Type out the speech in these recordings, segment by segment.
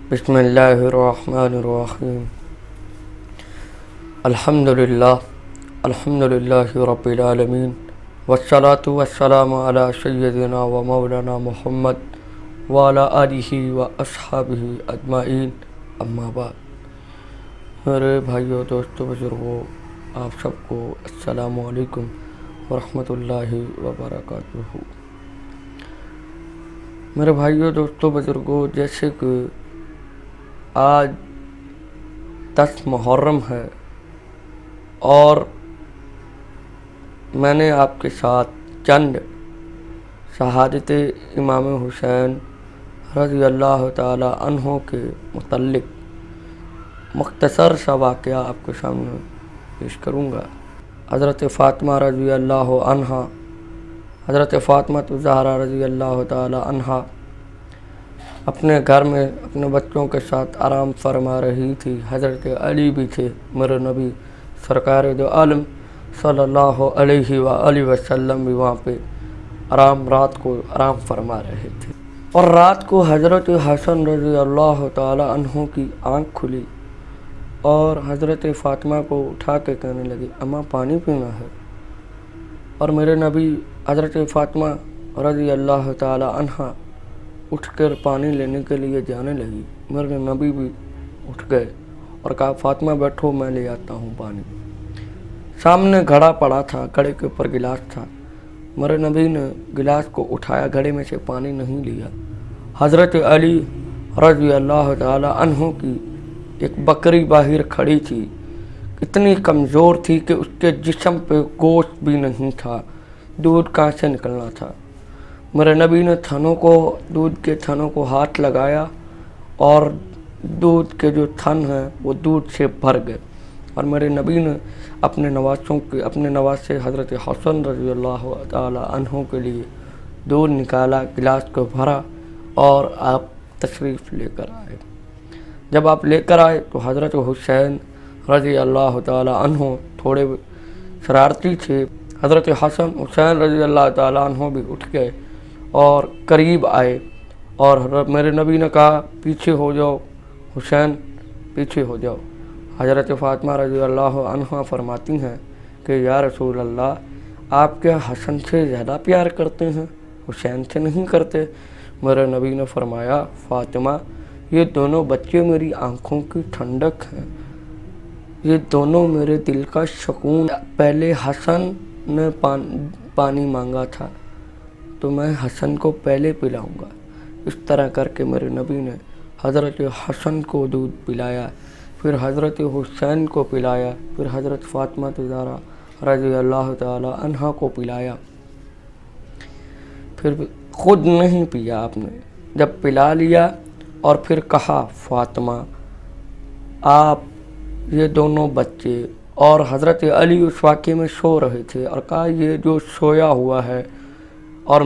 بسم اللہ الرحمن الرحیم الحمدللہ رب العالمین والصلاة والسلام علی سیدنا و مولانا محمد وعلی آلہ و اصحابہ اجمعین، اما بعد۔ میرے بھائیوں، دوستوں، بزرگوں، آپ سب کو السلام علیکم ورحمۃ اللہ وبرکاتہ۔ میرے بھائیوں، دوستوں، بزرگوں، جیسے کہ آج 10 محرم ہے اور میں نے آپ کے ساتھ چند شہادت امام حسین رضی اللہ تعالی عنہ کے متعلق مختصر سا واقعہ آپ کے سامنے پیش کروں گا۔ حضرت فاطمہ رضی اللہ عنہ، حضرت فاطمہ الزہرا رضی اللہ تعالی عنہ اپنے گھر میں اپنے بچوں کے ساتھ آرام فرما رہی تھی۔ حضرت علی بھی تھے، میرے نبی سرکار دو عالم صلی اللہ علیہ وآلہ وسلم بھی وہاں پہ رات کو آرام فرما رہے تھے، اور رات کو حضرت حسن رضی اللہ تعالی عنہ کی آنکھ کھلی اور حضرت فاطمہ کو اٹھا کے کہنے لگی، اماں پانی پینا ہے۔ اور میرے نبی حضرت فاطمہ رضی اللہ تعالی عنہ اٹھ کر پانی لینے کے لیے جانے لگی۔ میرے نبی بھی اٹھ گئے اور کہا، فاطمہ بیٹھو، میں لے آتا ہوں پانی۔ سامنے گھڑا پڑا تھا، گھڑے کے اوپر گلاس تھا۔ میرے نبی نے گلاس کو اٹھایا، گھڑے میں سے پانی نہیں لیا۔ حضرت علی رضی اللہ تعالی عنہ کی ایک بکری باہر کھڑی تھی، اتنی کمزور تھی کہ اس کے جسم پہ گوشت بھی نہیں تھا، دودھ کہاں سے نکلنا تھا۔ میرے نبی نے دودھ کے تھنوں کو ہاتھ لگایا اور دودھ کے جو تھن ہیں وہ دودھ سے بھر گئے، اور میرے نبی نے اپنے نواز سے حضرت حسن رضی اللہ تعالی عنہ کے لیے دودھ نکالا، گلاس کو بھرا اور آپ تشریف لے کر آئے۔ جب آپ لے کر آئے تو حضرت حسین رضی اللہ تعالی عنہ تھوڑے شرارتی تھے۔ حضرت حسین رضی اللہ تعالی عنہ بھی اٹھ گئے اور قریب آئے، اور میرے نبی نے کہا، پیچھے ہو جاؤ حسین، پیچھے ہو جاؤ۔ حضرت فاطمہ رضی اللہ عنہ فرماتی ہیں کہ یا رسول اللہ، آپ کیا حسن سے زیادہ پیار کرتے ہیں، حسین سے نہیں کرتے؟ میرے نبی نے فرمایا، فاطمہ، یہ دونوں بچے میری آنکھوں کی ٹھنڈک ہیں، یہ دونوں میرے دل کا سکون۔ پہلے حسن نے پانی مانگا تھا تو میں حسن کو پہلے پلاؤں گا۔ اس طرح کر کے میرے نبی نے حضرت حسن کو دودھ پلایا، پھر حضرت حسین کو پلایا، پھر حضرت فاطمہ الزہرا رضی اللہ تعالی عنہ کو پلایا، پھر خود نہیں پیا آپ نے۔ جب پلا لیا اور پھر کہا، فاطمہ، آپ یہ دونوں بچے، اور حضرت علی اس واقعے میں سو رہے تھے، اور کہا، یہ جو سویا ہوا ہے اور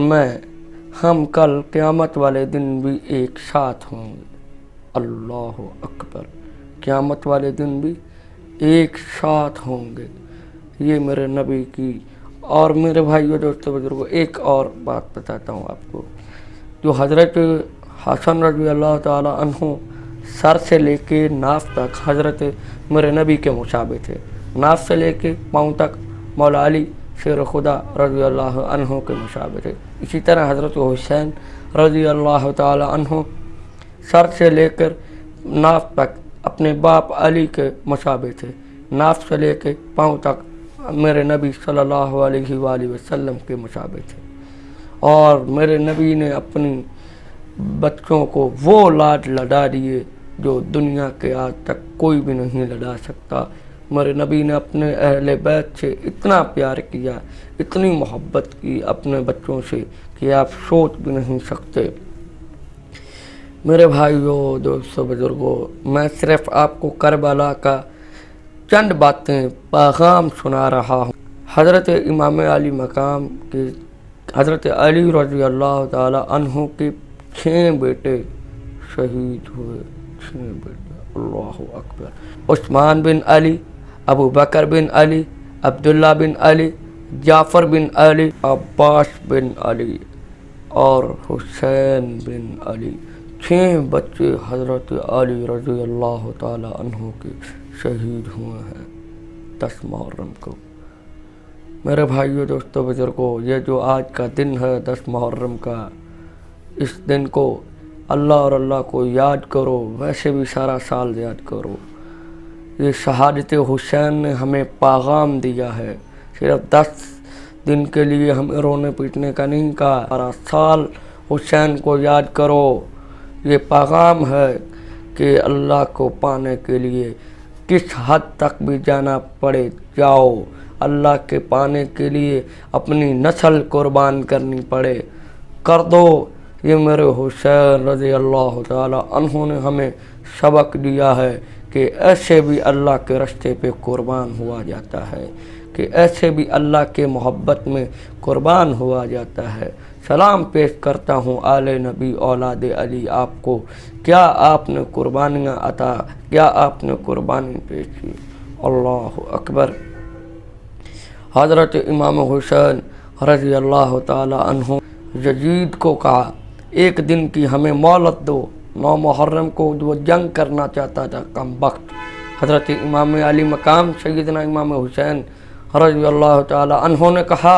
ہم کل قیامت والے دن بھی ایک ساتھ ہوں گے۔ اللہ اکبر، قیامت والے دن بھی ایک ساتھ ہوں گے، یہ میرے نبی کی۔ اور میرے بھائیوں، دوستوں، بزرگوں، ایک اور بات بتاتا ہوں آپ کو، جو حضرت حسن رضی اللہ تعالی عنہ سر سے لے کے ناف تک حضرت میرے نبی کے مشابہ تھے، ناف سے لے کے پاؤں تک مولا علی شیر خدا رضی اللہ عنہ کے مشابہ تھے۔ اسی طرح حضرت حسین رضی اللہ تعالی عنہ سر سے لے کر ناف تک اپنے باپ علی کے مشابہ تھے، ناف سے لے کے پاؤں تک میرے نبی صلی اللہ علیہ وآلہ وسلم کے مشابہ تھے۔ اور میرے نبی نے اپنی بچوں کو وہ لاڈ لڈا دیے جو دنیا کے آج تک کوئی بھی نہیں لڈا سکتا۔ میرے نبی نے اپنے اہل بیت سے اتنا پیار کیا، اتنی محبت کی اپنے بچوں سے کہ آپ سوچ بھی نہیں سکتے۔ میرے بھائیوں، دوستوں، بزرگوں، میں صرف آپ کو کربلا کا چند باتیں پیغام سنا رہا ہوں۔ حضرت امام علی مقام کے حضرت علی رضی اللہ تعالی عنہ کے 6 بیٹے شہید ہوئے، 6 بیٹے، اللہ اکبر۔ عثمان بن علی، ابو بکر بن علی، عبداللہ بن علی، جعفر بن علی، عباس بن علی اور حسین بن علی، 6 بچے حضرت علی رضی اللہ تعالی عنہ کے شہید ہوئے ہیں 10 محرم کو۔ میرے بھائیوں، دوستوں، بزرگوں، یہ جو آج کا دن ہے 10 محرم کا، اس دن کو اللہ اور اللہ کو یاد کرو، ویسے بھی سارا سال یاد کرو۔ یہ شہادت حسین نے ہمیں پیغام دیا ہے، صرف 10 دن کے لیے ہمیں رونے پیٹنے کا نہیں کہا، سارا سال حسین کو یاد کرو۔ یہ پیغام ہے کہ اللہ کو پانے کے لیے کس حد تک بھی جانا پڑے جاؤ، اللہ کے پانے کے لیے اپنی نسل قربان کرنی پڑے کر دو۔ یہ میرے حسین رضی اللہ تعالی عنہ نے ہمیں سبق دیا ہے کہ ایسے بھی اللہ کے راستے پہ قربان ہوا جاتا ہے، کہ ایسے بھی اللہ کے محبت میں قربان ہوا جاتا ہے۔ سلام پیش کرتا ہوں آل نبی اولاد علی آپ کو، کیا آپ نے قربانیاں عطا، کیا آپ نے قربانی پیش کی؟ اللہ اکبر۔ حضرت امام حسین رضی اللہ تعالی عنہ یزید کو کہا ایک دن کی ہمیں مہلت دو، 9 محرم کو وہ جنگ کرنا چاہتا تھا کم وقت۔ حضرت امام علی مقام سیدنا امام حسین رضی اللہ تعالی عنہ نے کہا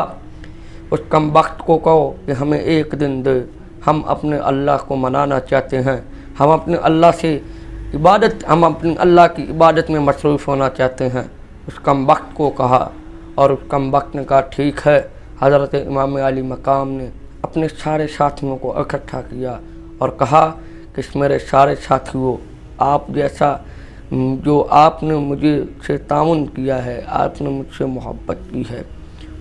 اس کم وقت کو کہو کہ ہمیں ایک دن دے، ہم اپنے اللہ کو منانا چاہتے ہیں، ہم اپنے اللہ کی عبادت میں مصروف ہونا چاہتے ہیں۔ اس کم وقت کو کہا اور اس کم وقت نے کہا ٹھیک ہے۔ حضرت امام علی مقام نے اپنے سارے ساتھیوں کو اکٹھا کیا اور کہا کہ میرے سارے ساتھیوں، آپ جیسا جو آپ نے مجھے سے تعاون کیا ہے، آپ نے مجھ سے محبت کی ہے،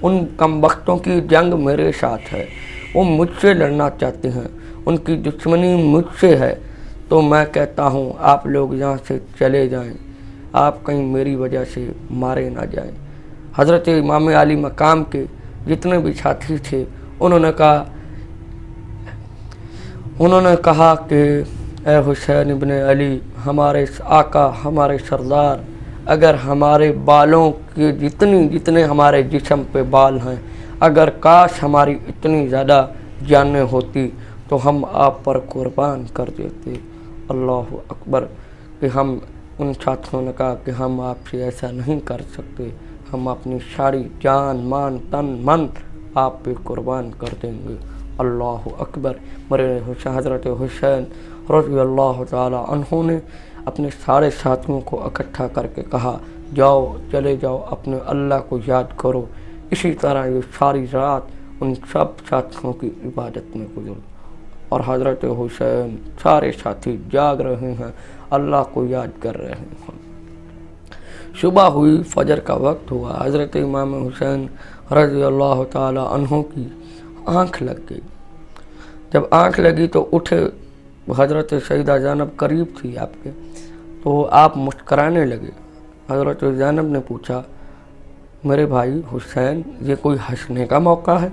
ان کم وقتوں کی جنگ میرے ساتھ ہے، وہ مجھ سے لڑنا چاہتے ہیں، ان کی دشمنی مجھ سے ہے، تو میں کہتا ہوں آپ لوگ یہاں سے چلے جائیں، آپ کہیں میری وجہ سے مارے نہ جائیں۔ حضرت امام علی مقام کے جتنے بھی ساتھی تھے انہوں نے کہا کہ اے حسین ابن علی، ہمارے آقا، ہمارے سردار، اگر ہمارے بالوں کے جتنے ہمارے جسم پہ بال ہیں، اگر کاش ہماری اتنی زیادہ جانیں ہوتی تو ہم آپ پر قربان کر دیتے۔ اللہ اکبر۔ کہ ہم ان ساتھیوں نے کہا کہ ہم آپ سے ایسا نہیں کر سکتے، ہم اپنی ساری جان، مان، تن، من آپ پہ قربان کر دیں گے۔ اللہ اکبر۔ میرے حضرت حسین رضی اللہ تعالی عنہ نے اپنے سارے ساتھیوں کو اکٹھا کر کے کہا جاؤ، چلے جاؤ، اپنے اللہ کو یاد کرو۔ اسی طرح یہ ساری رات ان سب ساتھیوں کی عبادت میں گزری اور حضرت حسین سارے ساتھی جاگ رہے ہیں، اللہ کو یاد کر رہے ہیں۔ صبح ہوئی، فجر کا وقت ہوا، حضرت امام حسین رضی اللہ تعالی عنہ کی آنکھ لگ گئی۔ جب آنکھ لگی تو اٹھے، حضرت سیدہ زینب قریب تھی آپ کے، تو آپ مسکرانے لگے۔ حضرت زینب نے پوچھا میرے بھائی حسین، یہ کوئی ہنسنے کا موقع ہے؟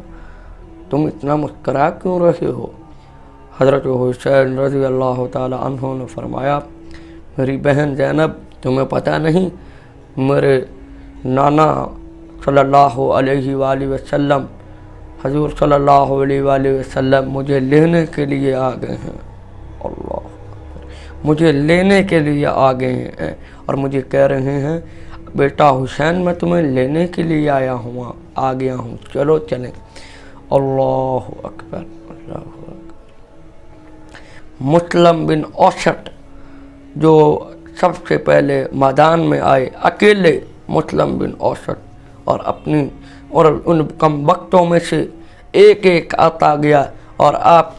تم اتنا مسکرا کیوں رہے ہو؟ حضرت حسین رضی اللہ تعالی عنہ نے فرمایا میری بہن زینب، تمہیں پتہ نہیں میرے نانا صلی اللہ علیہ وآلہ وسلم، حضور صلی اللہ علیہ وآلہ وسلم مجھے لینے کے لیے آ گئے ہیں۔ اللہ، مجھے لینے کے لیے آ گئے ہیں اور مجھے کہہ رہے ہیں بیٹا حسین، میں تمہیں لینے کے لیے آ گیا ہوں، چلو چلیں۔ اللہ اکبر، اللہ اکبر۔ مسلم بن اوسط جو سب سے پہلے میدان میں آئے، اکیلے مسلم بن اوسط، اور ان کم وقتوں میں سے ایک ایک آتا گیا اور آپ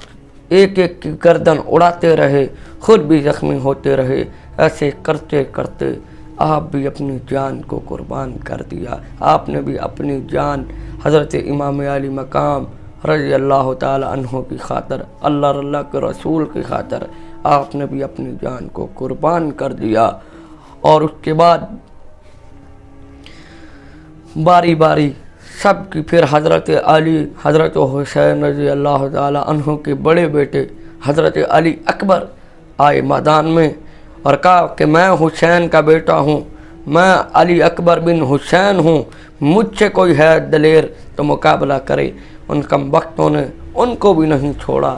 ایک ایک کی گردن اڑاتے رہے، خود بھی زخمی ہوتے رہے۔ ایسے کرتے کرتے آپ بھی اپنی جان کو قربان کر دیا، آپ نے بھی اپنی جان حضرت امام علی مقام رضی اللہ تعالی عنہ کی خاطر، اللہ کے رسول کی خاطر آپ نے بھی اپنی جان کو قربان کر دیا۔ اور اس کے بعد باری باری سب کی پھر حضرت علی، حضرت حسین رضی اللہ تعالی عنہ کے بڑے بیٹے حضرت علی اکبر آئے میدان میں اور کہا کہ میں حسین کا بیٹا ہوں، میں علی اکبر بن حسین ہوں، مجھ سے کوئی ہے دلیر تو مقابلہ کرے۔ ان کم وقتوں نے ان کو بھی نہیں چھوڑا،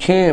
6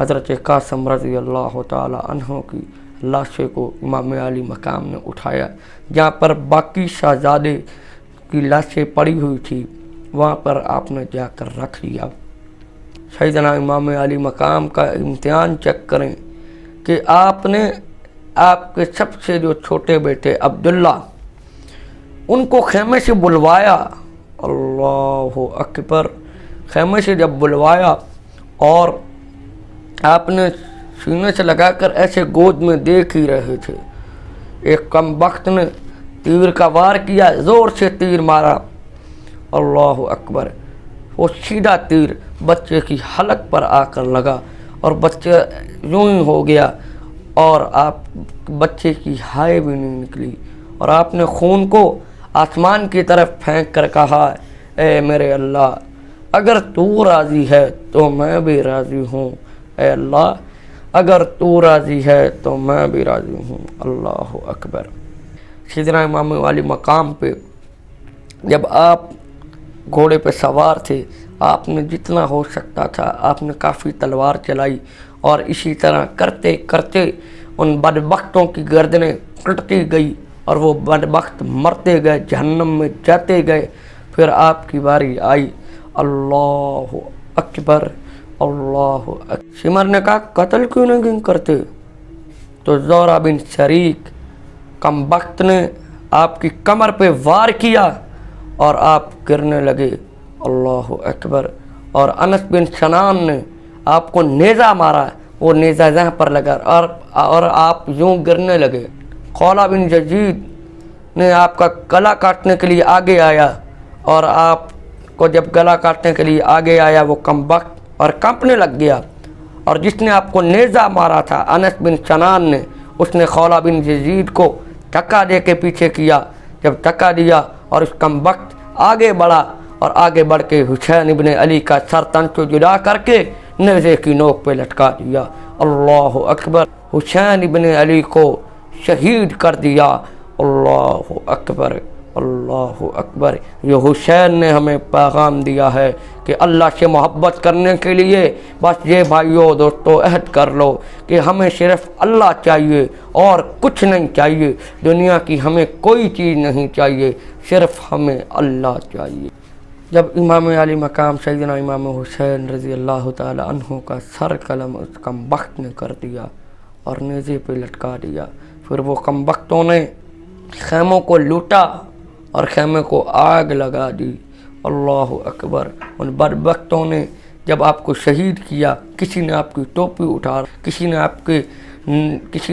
حضرت قاسم رضی اللہ تعالی عنہ کی لاشے کو امام علی مقام نے اٹھایا، جہاں پر باقی شہزادے کی لاشیں پڑی ہوئی تھی وہاں پر آپ نے جا کر رکھ لیا۔ سیدنا امام علی مقام کا امتحان چیک کریں کہ آپ نے آپ کے سب سے جو چھوٹے بیٹے عبداللہ ان کو خیمے سے بلوایا، اللہ اکبر، خیمے سے جب بلوایا اور آپ نے سینے سے لگا کر ایسے گود میں دیکھ ہی رہے تھے، ایک کم بخت نے تیر کا وار کیا، زور سے تیر مارا، اللہ اکبر، وہ سیدھا تیر بچے کی حلق پر آ کر لگا اور بچہ یوں ہی ہو گیا اور آپ بچے کی ہائے بھی نہیں نکلی، اور آپ نے خون کو آسمان کی طرف پھینک کر کہا، اے میرے اللہ، اگر تو راضی ہے تو میں بھی راضی ہوں، اے اللہ اگر تو راضی ہے تو میں بھی راضی ہوں، اللہ اکبر۔ سیدنا امام علی مقام پہ جب آپ گھوڑے پہ سوار تھے، آپ نے جتنا ہو سکتا تھا آپ نے کافی تلوار چلائی، اور اسی طرح کرتے کرتے ان بدبختوں کی گردنیں کٹتی گئی اور وہ بدبخت مرتے گئے، جہنم میں جاتے گئے۔ پھر آپ کی باری آئی، اللہ اکبر، اللہ اکبر۔ شمر نے کہا قتل کیوں نہیں کرتے؟ تو زورہ بن شریک کم بخت نے آپ کی کمر پہ وار کیا اور آپ گرنے لگے، اللہ اکبر۔ اور انس بن سنان نے آپ کو نیزہ مارا، وہ نیزہ ذہن پر لگا اور آپ یوں گرنے لگے۔ خولہ بن یزید نے آپ کا گلا کاٹنے کے لیے آگے آیا، اور آپ کو جب گلا کاٹنے کے لیے آگے آیا وہ کم بخت اور کانپنے لگ گیا، اور جس نے آپ کو نیزہ مارا تھا انس بن سنان نے، اس نے خولہ بن یزید کو دھکا دے کے پیچھے کیا۔ جب دھکا دیا اور اس کم بخت آگے بڑھا، اور آگے بڑھ کے حسین ابن علی کا سر تن سے جدا کر کے نیزے کی نوک پہ لٹکا دیا، اللہ اکبر۔ حسین ابن علی کو شہید کر دیا، اللہ اکبر، اللہ اکبر۔ یہ حسین نے ہمیں پیغام دیا ہے کہ اللہ سے محبت کرنے کے لیے بس یہ بھائیو دوستو عہد کر لو کہ ہمیں صرف اللہ چاہیے اور کچھ نہیں چاہیے، دنیا کی ہمیں کوئی چیز نہیں چاہیے، صرف ہمیں اللہ چاہیے۔ جب امام علی مقام سیدنا امام حسین رضی اللہ تعالی عنہ کا سر قلم اس کم بخت نے کر دیا اور نیزے پہ لٹکا دیا، پھر وہ کم بختوں نے خیموں کو لوٹا اور خیمے کو آگ لگا دی، اللہ اکبر۔ ان بدبختوں نے جب آپ کو شہید کیا، کسی نے آپ کی ٹوپی اٹھا، کسی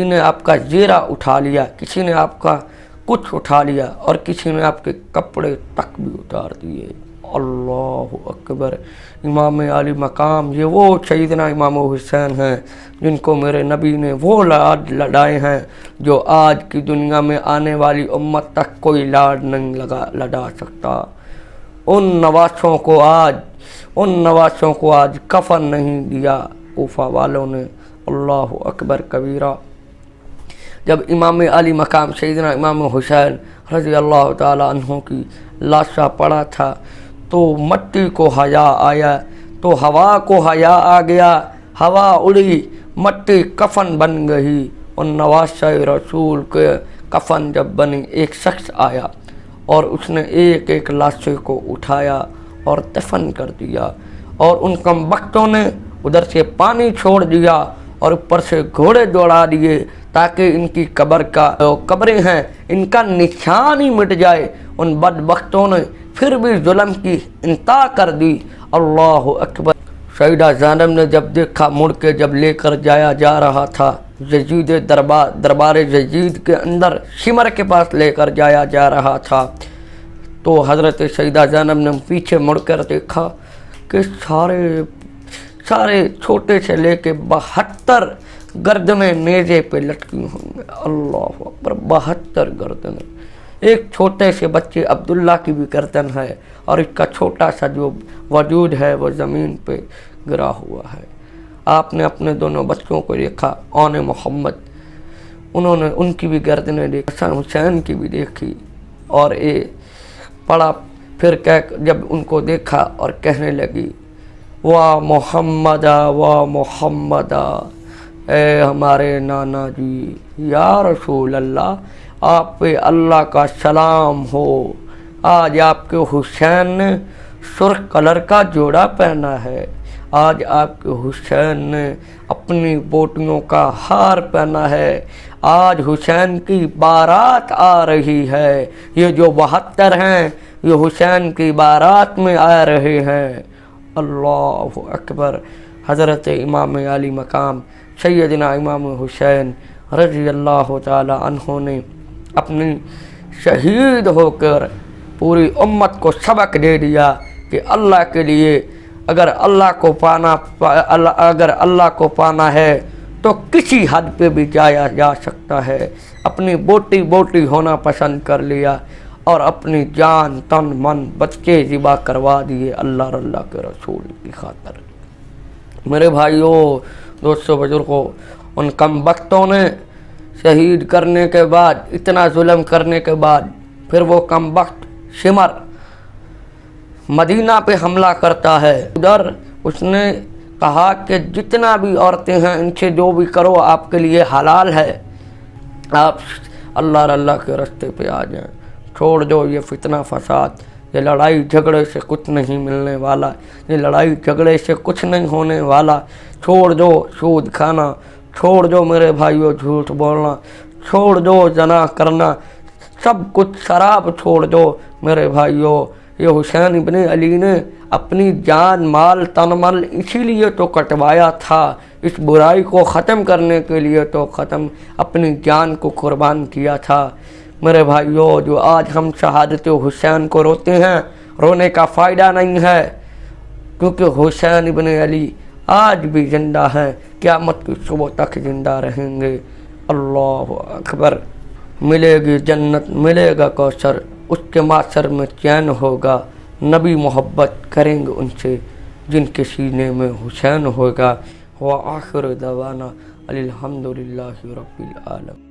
نے آپ کا زیرہ اٹھا لیا، کسی نے آپ کا کچھ اٹھا لیا، اور کسی نے آپ کے کپڑے تک بھی اتار دیے، اللہ اکبر۔ امام علی مقام یہ وہ سیدنا امام حسین ہیں جن کو میرے نبی نے وہ لاڈ لڑائے ہیں جو آج کی دنیا میں آنے والی امت تک کوئی لاڈ نہیں لڑا سکتا۔ ان نواسوں کو آج کفن نہیں دیا کوفہ والوں نے، اللہ اکبر کبیرہ۔ جب امام علی مقام سیدنا امام حسین رضی اللہ تعالی عنہ کی لاشا پڑا تھا تو مٹی کو حیا آیا، تو ہوا کو حیا آ گیا، ہوا اڑی، مٹی کفن بن گئی۔ ان نواسہ رسول کے کفن جب بنی، ایک شخص آیا اور اس نے ایک ایک لاشے کو اٹھایا اور دفن کر دیا، اور ان کم بختوں نے ادھر سے پانی چھوڑ دیا اور اوپر سے گھوڑے دوڑا دیے تاکہ ان کی قبریں ہیں ان کا نشان ہی مٹ جائے۔ ان بدبختوں نے پھر بھی ظلم کی انتہا کر دی، اللہ اکبر۔ سیدہ زینب نے جب دیکھا، مڑ کے جب لے کر جایا جا رہا تھا یزید دربار یزید کے اندر شمر کے پاس لے کر جایا جا رہا تھا، تو حضرت سیدہ زینب نے پیچھے مڑ کر دیکھا کہ سارے چھوٹے سے لے کے 72 گردنیں نیزے پہ لٹکی ہوئی ہیں، اللہ اکبر، 72 گردنیں۔ ایک چھوٹے سے بچے عبداللہ کی بھی گردن ہے، اور اس کا چھوٹا سا جو وجود ہے وہ زمین پہ گرا ہوا ہے۔ آپ نے اپنے دونوں بچوں کو دیکھا، آن محمد، انہوں نے ان کی بھی گردنیں دیکھی، حسن حسین کی بھی دیکھی، اور پڑا پھر جب ان کو دیکھا اور کہنے لگی وا محمدا وا محمدا، اے ہمارے نانا جی یا رسول اللہ، آپ پہ اللہ کا سلام ہو۔ آج آپ کے حسین نے سرخ کلر کا جوڑا پہنا ہے، آج آپ کے حسین نے اپنی بوٹیوں کا ہار پہنا ہے، آج حسین کی بارات آ رہی ہے، یہ جو 72 ہیں یہ حسین کی بارات میں آ رہے ہیں۔ اللہ اکبر۔ حضرت امام علی مقام سیدنا امام حسین رضی اللہ تعالی عنہ نے اپنی شہید ہو کر پوری امت کو سبق دے دیا کہ اللہ کے لیے اگر اللہ کو پانا ہے تو کسی حد پہ بھی جایا جا سکتا ہے۔ اپنی بوٹی ہونا پسند کر لیا اور اپنی جان تن من بچے ذبح کروا دیے اللہ کے رسول کی خاطر۔ میرے بھائیوں، دوستوں، بزرگوں، ان کم بختوں نے شہید کرنے کے بعد، اتنا ظلم کرنے کے بعد، پھر وہ کم بخت شمر مدینہ پہ حملہ کرتا ہے۔ ادھر اس نے کہا کہ جتنا بھی عورتیں ہیں ان سے جو بھی کرو آپ کے لیے حلال ہے، آپ اللہ کے راستے پہ آ جائیں، چھوڑ دو یہ فتنہ فساد، یہ لڑائی جھگڑے سے کچھ نہیں ملنے والا، یہ لڑائی جھگڑے سے کچھ نہیں ہونے والا، چھوڑ دو سود کھانا، چھوڑ دو میرے بھائیوں جھوٹ بولنا، چھوڑ دو زنا کرنا، سب کچھ شراب چھوڑ دو میرے بھائیوں۔ یہ حسین ابن علی نے اپنی جان مال تن من اسی لیے تو کٹوایا تھا، اس برائی کو ختم کرنے کے لیے تو اپنی جان کو قربان کیا تھا۔ میرے بھائیوں، جو آج ہم شہادت حسین کو روتے ہیں، رونے کا فائدہ نہیں ہے، کیونکہ حسین ابن علی آج بھی زندہ ہیں، قیامت کی صبح تک زندہ رہیں گے۔ اللہ اکبر۔ ملے گی جنت، ملے گا کوثر، اس کے معاشر میں چین ہوگا، نبی محبت کریں گے ان سے جن کے سینے میں حسین ہوگا۔ وآخر دعوانا الحمدللہ رب العالمین۔